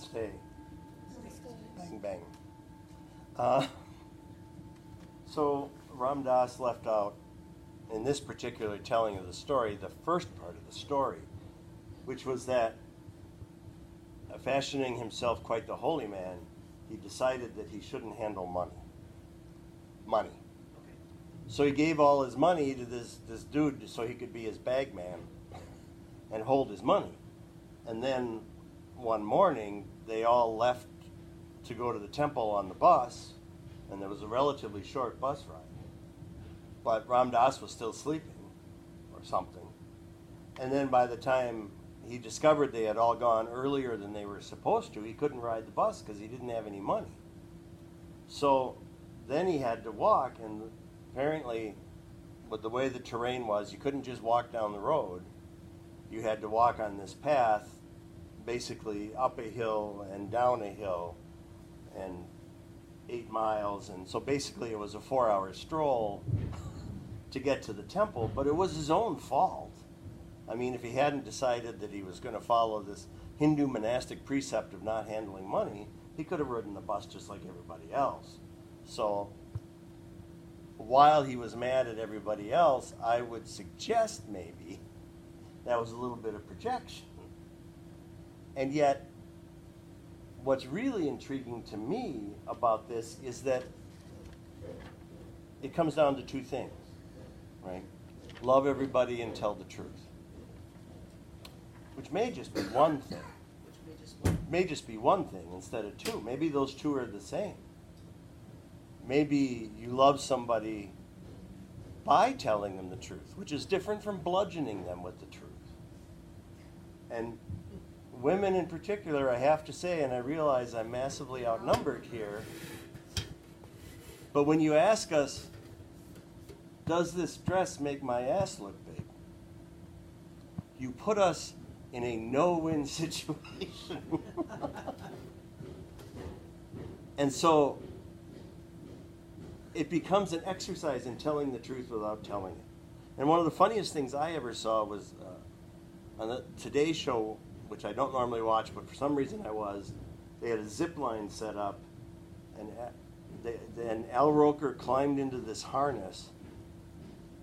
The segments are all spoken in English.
Namaste. Bang, bang. So Ram Dass left out, in this particular telling of the story, the first part of the story, which was that, fashioning himself quite the holy man, he decided that he shouldn't handle money. Okay. So he gave all his money to this dude so he could be his bag man and hold his money. And then one morning, they all left to go to the temple on the bus, and there was a relatively short bus ride. But Ram Dass was still sleeping, or something. And then by the time he discovered they had all gone earlier than they were supposed to, he couldn't ride the bus because he didn't have any money. So then he had to walk, and apparently, with the way the terrain was, you couldn't just walk down the road. You had to walk on this path, basically up a hill and down a hill, and 8 miles. And so basically it was a 4-hour stroll to get to the temple, but it was his own fault. I mean, if he hadn't decided that he was going to follow this Hindu monastic precept of not handling money, he could have ridden the bus just like everybody else. So while he was mad at everybody else, I would suggest maybe that was a little bit of projection. And yet, what's really intriguing to me about this is that it comes down to two things, right? Love everybody and tell the truth. Which may just be one thing. May just be one thing instead of two. Maybe those two are the same. Maybe you love somebody by telling them the truth, which is different from bludgeoning them with the truth. And women in particular, I have to say, and I realize I'm massively outnumbered here, but when you ask us, does this dress make my ass look big? You put us in a no-win situation. And so it becomes an exercise in telling the truth without telling it. And one of the funniest things I ever saw was on the Today Show, which I don't normally watch, but for some reason I was, they had a zip line set up, and Al Roker climbed into this harness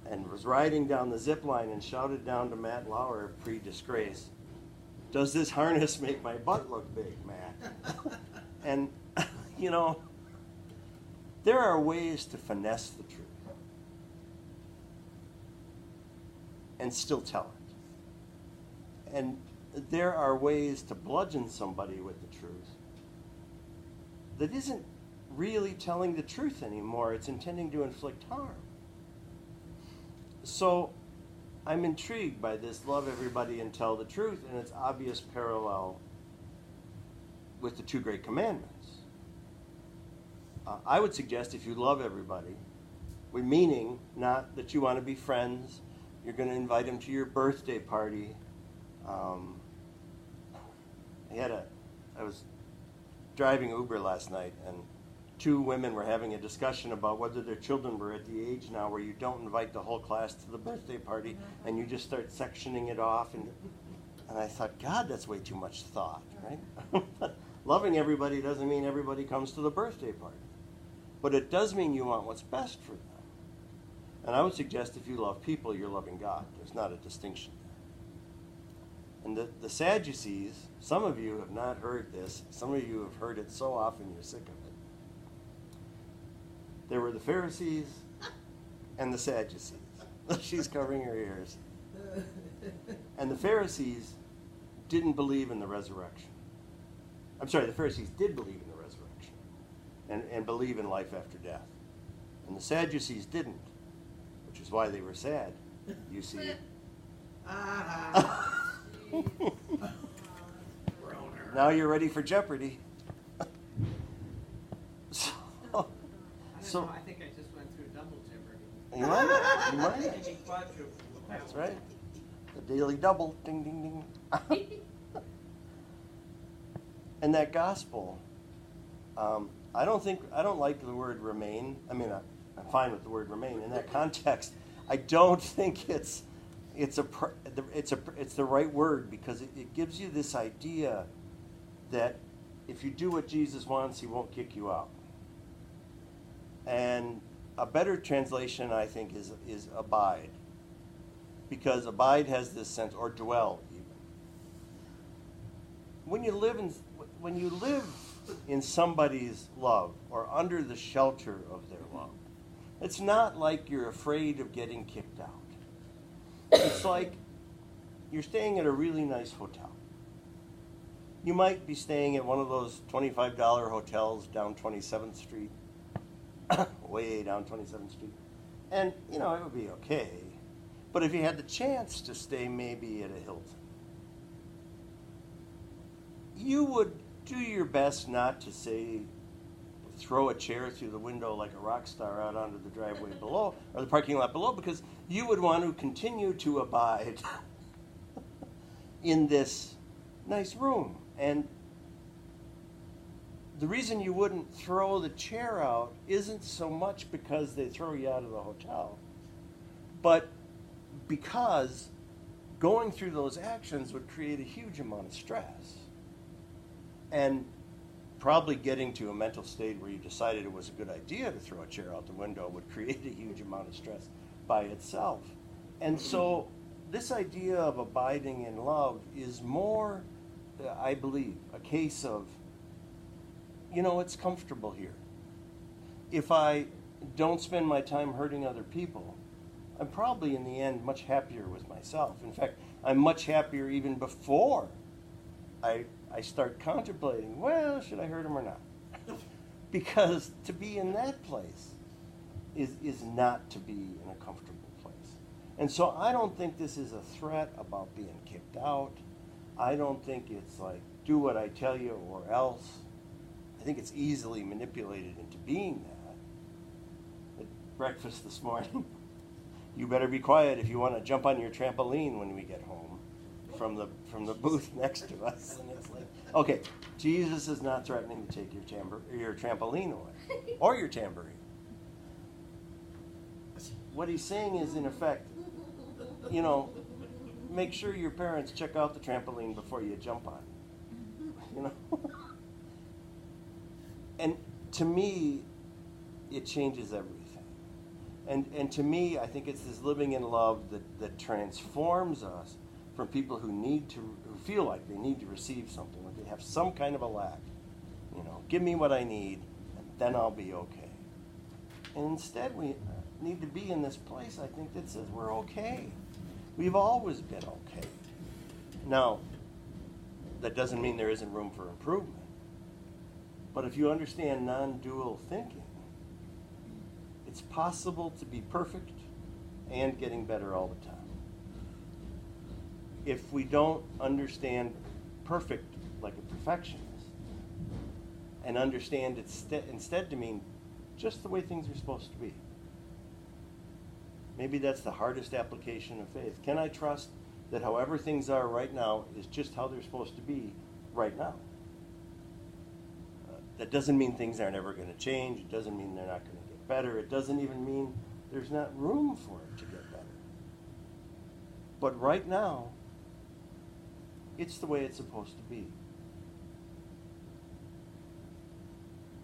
and was riding down the zip line and shouted down to Matt Lauer, pre-disgrace, "Does this harness make my butt look big, Matt?" And, you know, there are ways to finesse the truth and still tell it. And there are ways to bludgeon somebody with the truth that isn't really telling the truth anymore. It's intending to inflict harm. So I'm intrigued by this love everybody and tell the truth and its obvious parallel with the two great commandments. I would suggest if you love everybody, meaning not that you want to be friends, you're going to invite them to your birthday party. I was driving Uber last night, and 2 women were having a discussion about whether their children were at the age now where you don't invite the whole class to the birthday party and you just start sectioning it off. And I thought, God, that's way too much thought, right? But loving everybody doesn't mean everybody comes to the birthday party. But it does mean you want what's best for them. And I would suggest if you love people, you're loving God. There's not a distinction there. And the Sadducees, some of you have not heard this. Some of you have heard it so often you're sick of it. There were the Pharisees and the Sadducees. She's covering her ears. And the Pharisees didn't believe in the resurrection. I'm sorry, the Pharisees did believe in the resurrection and believe in life after death. And the Sadducees didn't, which is why they were sad, you see. Now you're ready for Jeopardy. I think I just went through double Jeopardy. You might. That's right. The daily double, ding, ding, ding. And that gospel, I don't like the word remain. I mean, I'm fine with the word remain. In that context, I don't think it's the right word, because it gives you this idea that if you do what Jesus wants, he won't kick you out. And a better translation, I think, is abide. Because abide has this sense, or dwell even. When you live in somebody's love or under the shelter of their love, it's not like you're afraid of getting kicked out. It's like you're staying at a really nice hotel. You might be staying at one of those $25 hotels down 27th Street, way down 27th Street. And, it would be okay. But if you had the chance to stay maybe at a Hilton, you would do your best not to say, throw a chair through the window like a rock star out onto the driveway below, or the parking lot below, because you would want to continue to abide in this nice room. And the reason you wouldn't throw the chair out isn't so much because they throw you out of the hotel, but because going through those actions would create a huge amount of stress. And probably getting to a mental state where you decided it was a good idea to throw a chair out the window would create a huge amount of stress by itself. And so this idea of abiding in love is more, I believe, a case of, it's comfortable here. If I don't spend my time hurting other people, I'm probably in the end much happier with myself. In fact, I'm much happier even before I start contemplating, well, should I hurt him or not? Because to be in that place is not to be in a comfortable place. And so I don't think this is a threat about being kicked out. I don't think it's like, do what I tell you or else. I think it's easily manipulated into being that. At breakfast this morning, you better be quiet if you want to jump on your trampoline when we get home from the booth next to us. And it's like, okay, Jesus is not threatening to take your trampoline away or your tambourine. What he's saying is, in effect, make sure your parents check out the trampoline before you jump on it. And to me, it changes everything. And to me, I think it's this living in love that transforms us from people who feel like they need to receive something, or they have some kind of a lack. Give me what I need, and then I'll be okay. And instead, we need to be in this place, I think, that says we're okay. We've always been okay. Now, that doesn't mean there isn't room for improvement. But if you understand non-dual thinking, it's possible to be perfect and getting better all the time. If we don't understand perfect like a perfectionist, and understand it instead to mean just the way things are supposed to be. Maybe that's the hardest application of faith. Can I trust that however things are right now is just how they're supposed to be right now? That doesn't mean things aren't ever going to change. It doesn't mean they're not going to get better. It doesn't even mean there's not room for it to get better. But right now, it's the way it's supposed to be.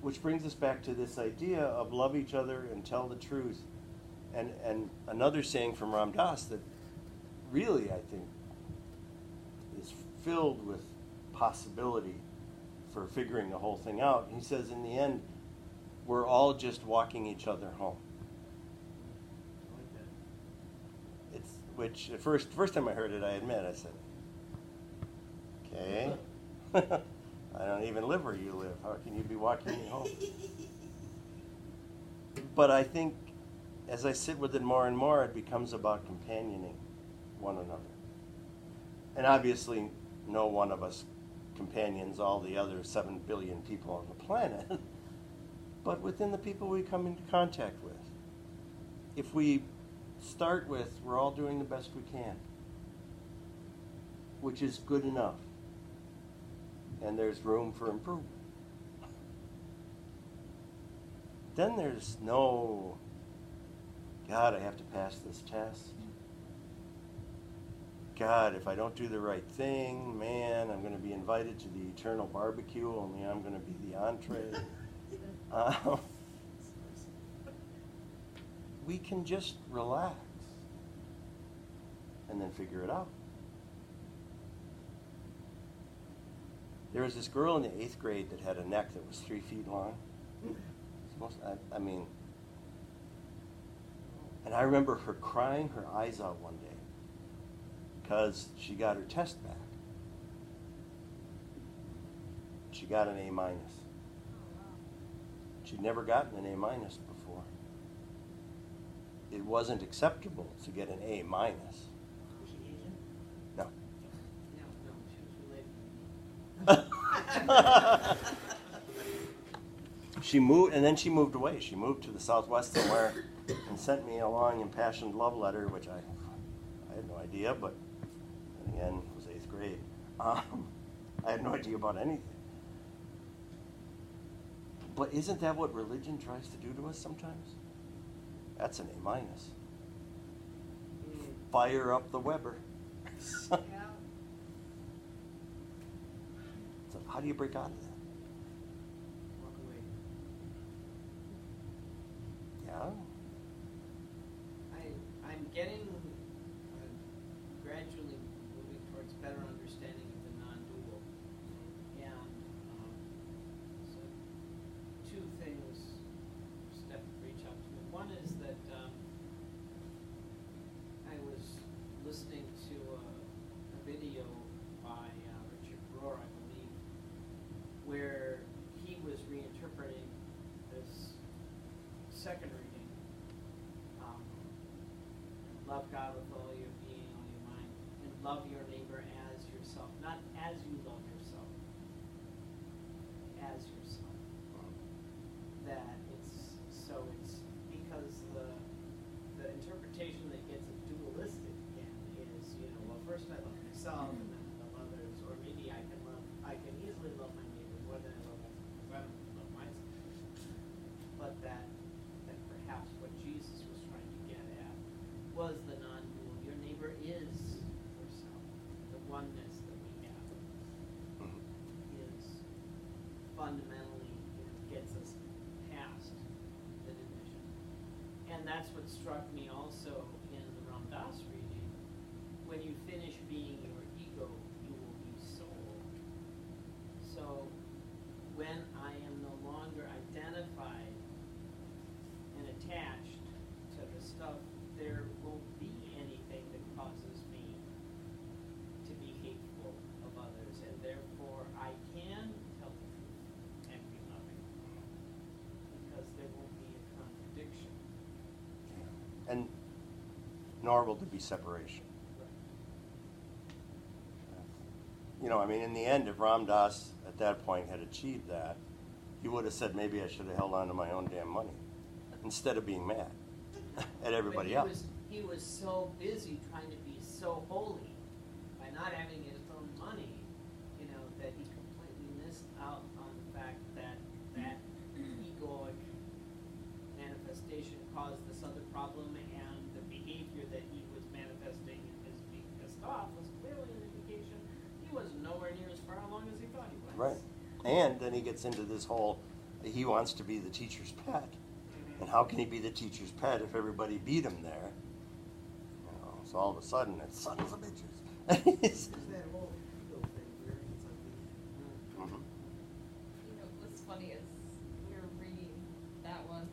Which brings us back to this idea of love each other and tell the truth. And another saying from Ram Dass that really, I think, is filled with possibility for figuring the whole thing out. He says, in the end, we're all just walking each other home. I like that. It's, which, at first time I heard it, I admit, I said, okay, I don't even live where you live. How can you be walking me home? But I think as I sit with it more and more, it becomes about companioning one another. And obviously, no one of us companions all the other 7 billion people on the planet. But within the people we come into contact with, if we start with, we're all doing the best we can, which is good enough, and there's room for improvement, then there's no, God, I have to pass this test. God, if I don't do the right thing, man, I'm going to be invited to the eternal barbecue, only I'm going to be the entree. We can just relax and then figure it out. There was this girl in the 8th grade that had a neck that was 3 feet long. I mean, and I remember her crying her eyes out one day because she got her test back. She got an A-. She'd never gotten an A- before. It wasn't acceptable to get an A-. Was she Asian? No. No, she was related to me. She moved, and then she moved away. She moved to the Southwest somewhere and sent me a long, impassioned love letter, which I had no idea, but then again, it was 8th grade. I had no idea about anything. But isn't that what religion tries to do to us sometimes? That's an A-. Fire up the Weber. So how do you break out of that? Walk away. Yeah. I'm getting gradually moving towards better understanding of the non-dual. And so 2 things step reach out to me. One is that I was listening to a video by Richard Rohr, I believe, where he was reinterpreting this second reading. Love God with all your being, all your mind, and love your neighbor as yourself. Not as you love yourself, as yourself. That it's because the interpretation that gets it dualistic again is, well, first I love myself and then I love others, or maybe I can easily love my neighbor more than I love myself because I don't love myself. But that perhaps what Jesus was trying to get at was the non-dual. Your neighbor is yourself. The oneness that we have is fundamentally gets us past the division. And that's what struck me also in the Ram Dass reading. When you finish being your ego, you will be soul. So when I am no longer identified and attached to the stuff, there won't be anything that causes me to be hateful of others, and therefore I can tell the truth and be loving, because there won't be a contradiction. And nor will there be separation. Right. I mean, in the end, if Ram Dass at that point had achieved that, he would have said, maybe I should have held on to my own damn money instead of being mad at everybody else. He was so busy trying to be so holy by not having his own money, that he completely missed out on the fact that egoic manifestation caused this other problem, and the behavior that he was manifesting in his being pissed off was clearly an indication he was nowhere near as far along as he thought he was. Right. And then he gets into this whole, he wants to be the teacher's pet. And how can he be the teacher's pet if everybody beat him there? So all of a sudden, it's sons of bitches. There's that whole ego thing where it's like, What's funny is we were reading that one.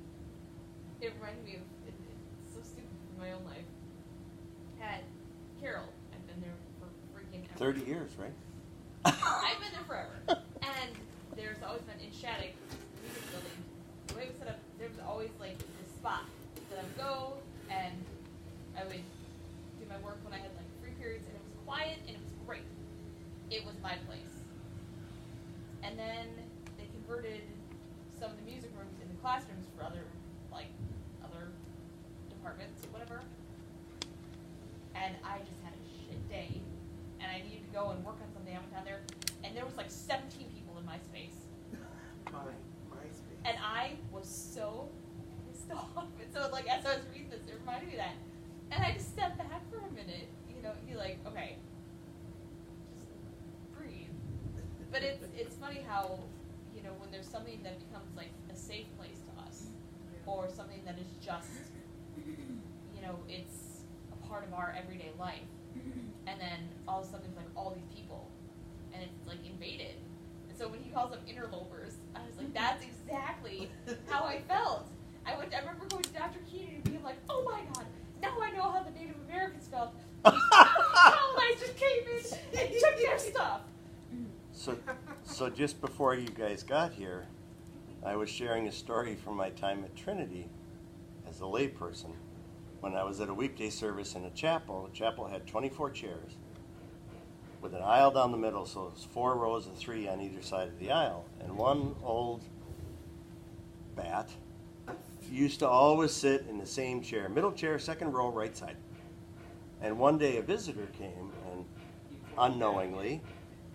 It reminded me of it's so stupid for my own life. At Carol, I've been there for freaking ever. 30 years, right? I've been there forever. And there's always been in Shattuck music building. The way it was set up, there was always like this spot that I would go and I would do my work when I had like free periods, and it was quiet and it was great. It was my place. And then they converted some of the music rooms into classrooms for other departments, whatever. And I just had a shit day, and I needed to go and work on something. I went down there, and there was like 17 people in my space. my space. And I was so pissed off. And so, as I was reading this, it reminded me of that. And I just stepped back for a minute, be like, okay, how, you know, when there's something that becomes like a safe place to us, or something that is just, you know, it's a part of our everyday life, and then all of a sudden there's like all these people, and it's like invaded. And so when he calls them interlopers, I was like, that's exactly how I felt. I remember going to Dr. Keenan and being like, oh my God, now I know how the Native Americans felt. These colonizers just came in and took their stuff. So just before you guys got here, I was sharing a story from my time at Trinity as a layperson. When I was at a weekday service in a chapel, the chapel had 24 chairs with an aisle down the middle, so it was 4 rows of 3 on either side of the aisle. And one old bat used to always sit in the same chair, middle chair, second row, right side. And one day a visitor came and unknowingly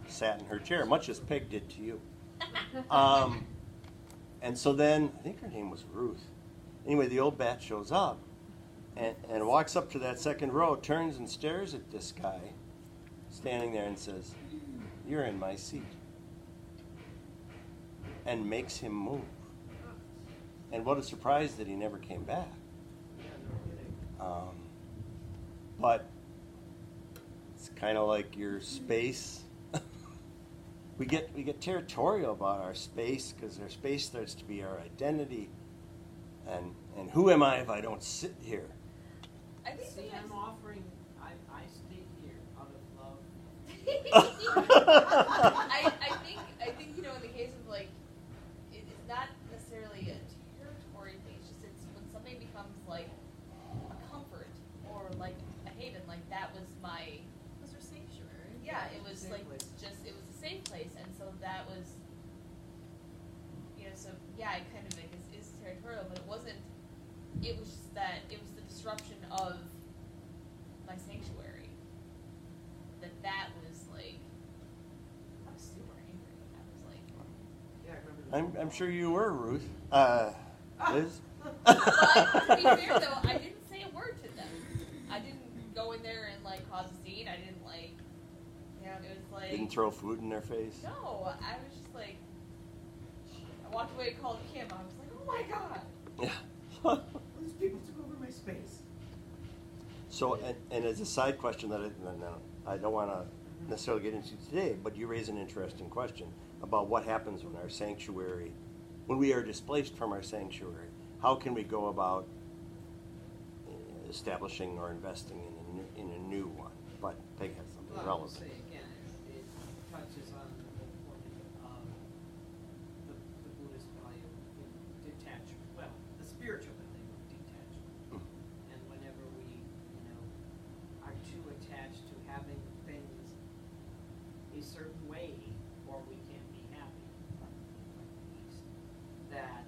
sat in her chair, much as Peg did to you. And so then, I think her name was Ruth. Anyway, the old bat shows up and walks up to that second row, turns and stares at this guy standing there and says, "You're in my seat." And makes him move. And what a surprise that he never came back. But it's kind of like your space. we get territorial about our space because our space starts to be our identity. And who am I if I don't sit here? I think See, I'm offering, I stay here out of love. I think, you know, in the case of like, it's not necessarily a territory thing. It's just when something becomes like a comfort or like a haven. Like that was my. Was her sanctuary? Yeah, it was Safe like place. it was a safe place, and so that was. You know, so yeah, it kind of like is territorial, but it wasn't. It was just that it was the disruption of my sanctuary. That was like, I was super angry. I was like, Yeah, I remember this. I'm sure you were, Ruth. Liz? but to be fair though, I didn't say a word to them. I didn't go in there and like cause a scene. I didn't like, you know, it was like. Didn't throw food in their face? No, I was just like, I walked away and called Kim. I was like, oh my God. Yeah. These people took over my space. So, and as a side question that I don't want to necessarily get into today, but you raise an interesting question about what happens when our sanctuary, when we are displaced from our sanctuary. How can we go about establishing or investing in a new one? But Peg has something Well, I will relevant. say again, it touches on the whole point of the Buddhist value in detachment. Well, the spiritual value of detachment. And whenever we, you know, are too attached to having things a certain way, or we can't be happy, that,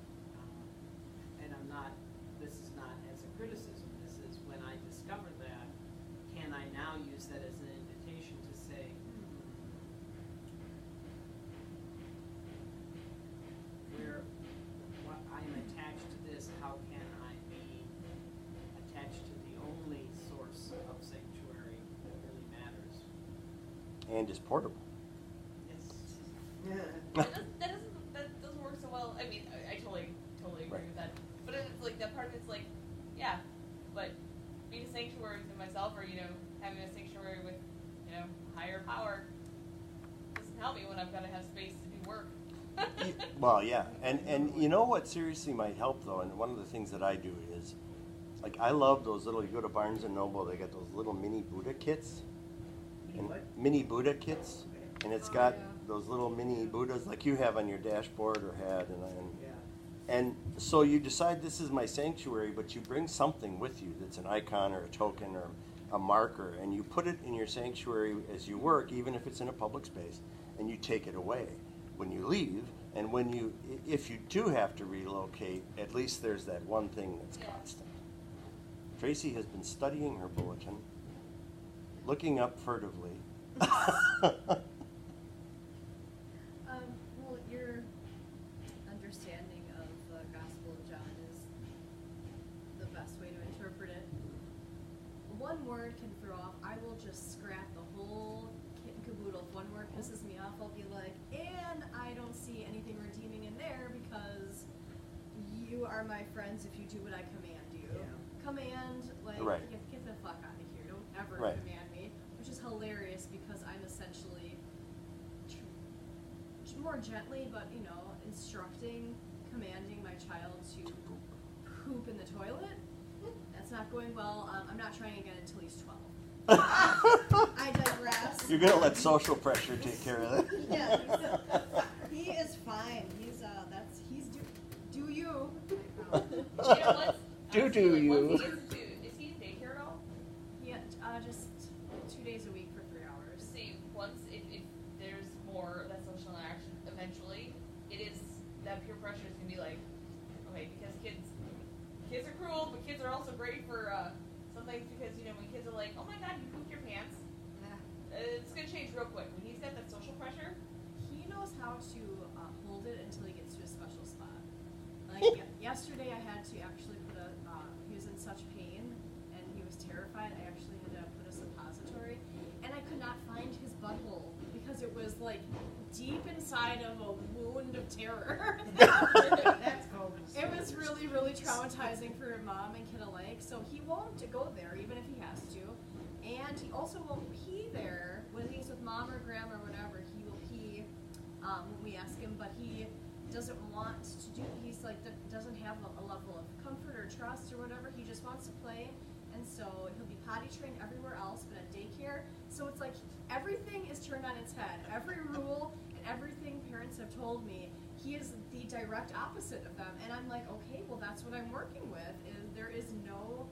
and I'm not, this is not as a criticism, this is when I discover that, can I now use that as an invitation to say, I'm attached to this, how can I be attached to the only source of sanctuary that really matters? And is portable. Yes. That doesn't work so well. I mean, I totally agree Right. with that. But it's like that part of it's like, yeah, but being a sanctuary within myself, or you know, having a sanctuary with, you know, higher power, doesn't help me when I've got to have space to do work. Well, yeah, and you know what seriously might help though, and one of the things that I do is, like, I love those little. You go to Barnes and Noble, they got those little mini Buddha kits, and mini Buddha kits, and it's got those little mini Buddhas like you have on your dashboard or had, and so you decide this is my sanctuary, but you bring something with you that's an icon or a token or a marker, and you put it in your sanctuary as you work, even if it's in a public space, and you take it away when you leave. And when you, if you do have to relocate, at least there's that one thing that's constant. Tracy has been studying her bulletin, looking up furtively. Well, your understanding of the Gospel of John is the best way to interpret it. One word can throw off. I will just scrap the whole kit and caboodle if one word pisses me off, I'll be like, and I don't see anything redeeming in there because you are my friends if you do what I command you. Yeah. Command, like, Right. get the fuck out of here. Don't ever Right. command me, which is hilarious because I'm essentially more gently, but, you know, commanding my child to poop in the toilet. That's not going well. I'm not trying again until he's 12. I digress. You're gonna let social pressure take care of that. Yeah, he is fine. He's do you. You know what? Do Honestly, you. Once he gets to, is he in daycare at all? Yeah, just 2 days a week for 3 hours. See, once if there's more of that social interaction, eventually, it is that peer pressure is gonna be like, okay, because kids are cruel, but kids are also great for some things because you know when kids are like, oh my god, you pooped your pants, it's gonna change real quick. When he's got that social pressure, He knows how to hold it until he gets to a special spot. Like yesterday, I had to actually put he was in such pain and he was terrified. I actually had to put a suppository, and I could not find his butthole because it was like deep inside of a wound of terror. That's bogus. It was really, really traumatizing for mom and kid alike. So he won't go there even if he has to, and he also won't pee there when he's with mom or grandma or whatever. He will pee when we ask him, but he doesn't want to do. He's like doesn't have a level of comfort or trust or whatever. He just wants to play, and so he'll be potty trained everywhere else, but at daycare. So it's like everything is turned on its head. Every rule and everything parents have told me, he is the direct opposite of them. And I'm like, okay, well that's what I'm working with. There is no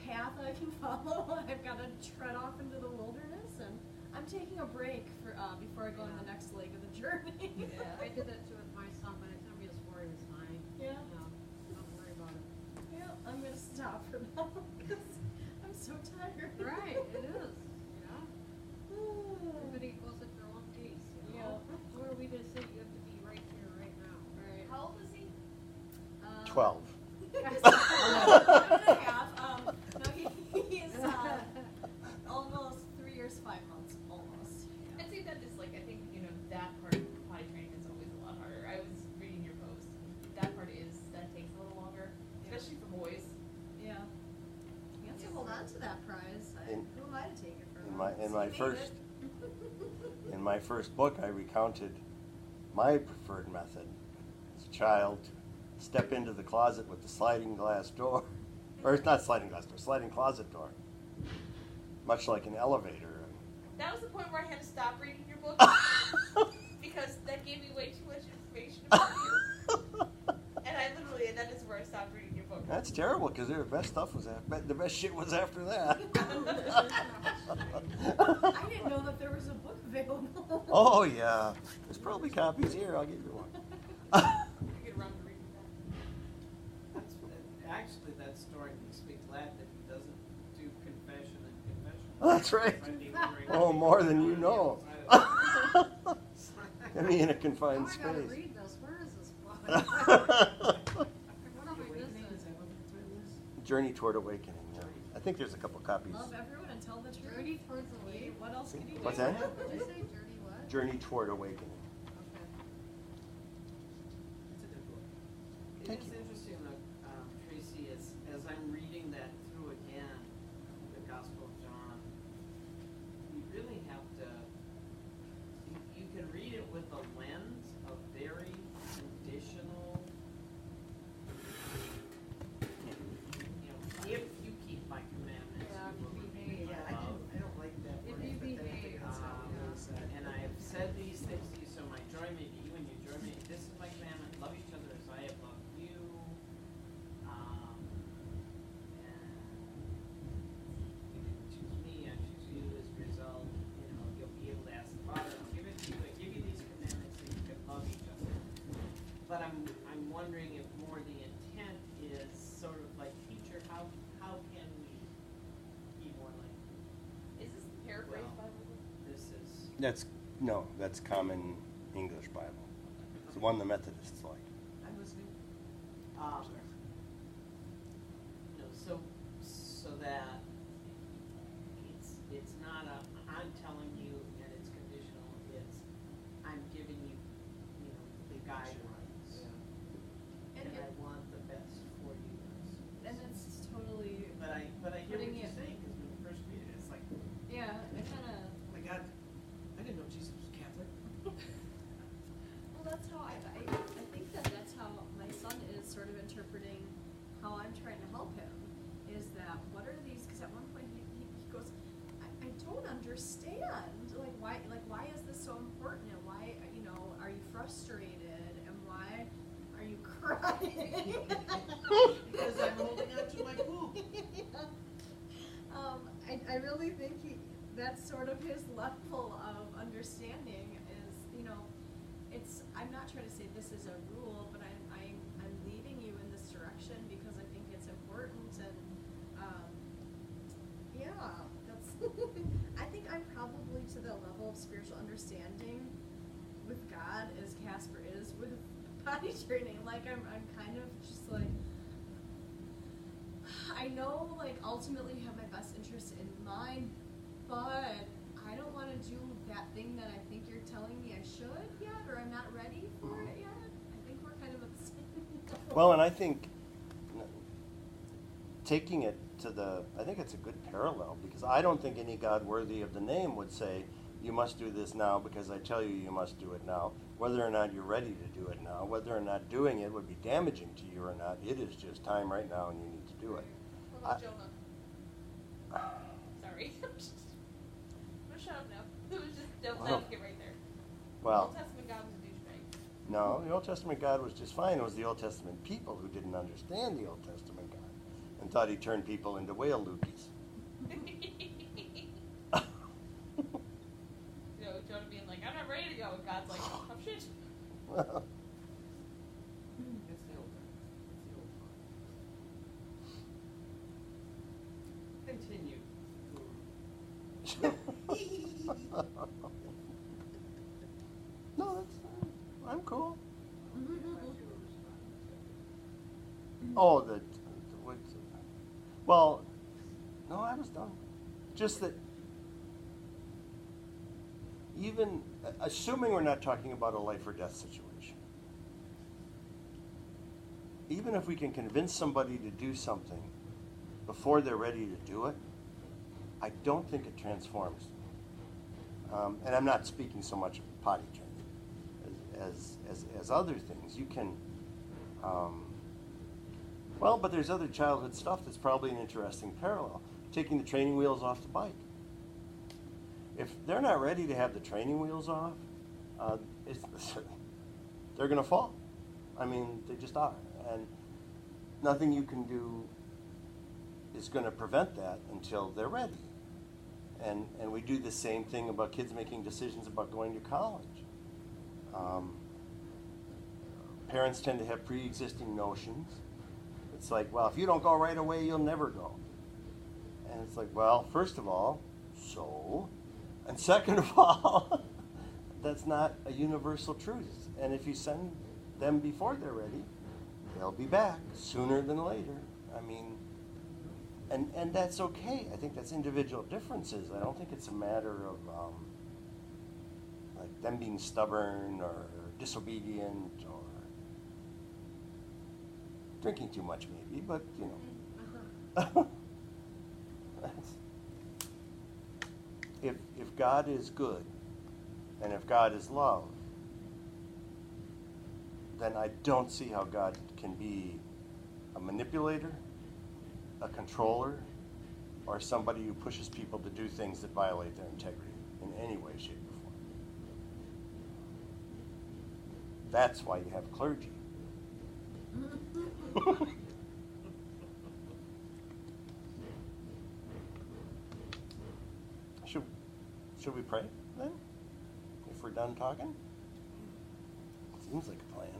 path I can follow. I've got to tread off into the wilderness, and I'm taking a break for before I go on the next leg of the journey. Yeah, I did that too with my son. By the time he was 4, he was fine. Yeah. No, don't worry about it. Yeah, I'm gonna stop for now because I'm so tired. Right, it is. Yeah. Everybody goes at their own pace. You know? Yeah. Where we just say you have to be right here, right now. Right. how old is he? 12. 7.5. No, he's almost 3 years, 5 months, almost. And see, that is like I think you know that part of potty training is always a lot harder. I was reading your post. That part takes a little longer, especially for boys. Yeah. You have to hold on to that prize. Who am I to take it from? In my first book, I recounted my preferred method as a child to step into the closet with the sliding glass door, or it's not sliding glass door, sliding closet door, much like an elevator. That was the point where I had to stop reading your book because that gave me way too much information about you. And that is where I stopped reading your book. That's terrible because the best stuff was the best shit was after that. I didn't know that there was a book available. Oh yeah, there's probably copies here. I'll give you one. You get around to reading that. Actually, that story makes me glad that he doesn't do confession and confession. That's right. Oh, more than you know. Get me in a confined Oh, I gotta space. read this. Where is this book? What am I missing? Journey Toward Awakening. Yeah. I think there's a couple copies. Love everyone and tell the truth. Journey Towards Awakening. What else could you do? What's that? Did you say Journey what? Journey Toward Awakening. Okay. It's a good book. Thank It is you. interesting, Tracy, as I'm reading that through again, the Gospel of John, you really have to, you can read it with a lens of very conditional, you know, if you keep my commandments, Yeah, you will behave. be Yeah, my love. I don't like that If word, you but then I behave, think that's how it yeah. is. And I have said these things to you, so my joy may be you and your joy may be, this is my commandment, love each other as I have loved you. And you can choose me, I choose you as a result, you know, you'll be able to ask the Father, I'll give it to you, I give you these commandments so you can love each other. But I'm wondering if more the intent is sort of like, teacher, how can we be more like you? Is this paraphrased Well, Bible? This is. That's common English Bible. It's the one the Methodists like. I'm listening. You know, so that it's not I'm telling you and it's conditional what are these? Because at one point he goes, I don't understand. Why is this so important? And why, are you frustrated? And why are you crying? Because I'm holding on to my poop. I really think that's sort of his level of understanding is, I'm not trying to say this is a rule, but I'm leading you in this direction because I think it's important, and that's I think I'm probably to the level of spiritual understanding with God as Casper is with potty training. Like I'm kind of just like, I know, like, ultimately you have my best interest in mind, but I don't want to do that thing that I think you're telling me I should yet, or I'm not ready for it yet. I think we're kind of at the same level. Well, and I think taking it to I think it's a good parallel, because I don't think any God worthy of the name would say, you must do this now because I tell you must do it now. Whether or not you're ready to do it now, whether or not doing it would be damaging to you or not, it is just time right now and you need to do it. What about Jonah? Sorry. I'm gonna shut up now. It was just, don't get right there. Well, Old Testament God was a douchebag. no, the Old Testament God was just fine. It was the Old Testament people who didn't understand the Old Testament God and thought he turned people into whale lookies. Jonah being like, I'm not ready to go. And God's like, oh, shit. It's the old one. Continue. No, that's fine. I'm cool. Oh, well, no, I was done. Just that, even assuming we're not talking about a life or death situation, even if we can convince somebody to do something before they're ready to do it, I don't think it transforms. And I'm not speaking so much of potty training as other things. You can, but there's other childhood stuff that's probably an interesting parallel. Taking the training wheels off the bike. If they're not ready to have the training wheels off, they're going to fall. I mean, they just are. And nothing you can do is going to prevent that until they're ready. And we do the same thing about kids making decisions about going to college. Parents tend to have pre-existing notions. It's like, well, if you don't go right away, you'll never go. And it's like, well, first of all, so... And second of all, that's not a universal truth. And if you send them before they're ready, they'll be back sooner than later. I mean, and that's okay. I think that's individual differences. I don't think it's a matter of like them being stubborn or disobedient or drinking too much maybe, but If God is good and if God is love, then I don't see how God can be a manipulator, a controller, or somebody who pushes people to do things that violate their integrity in any way, shape, or form. That's why you have clergy. Should we pray then? If we're done talking? Seems like a plan.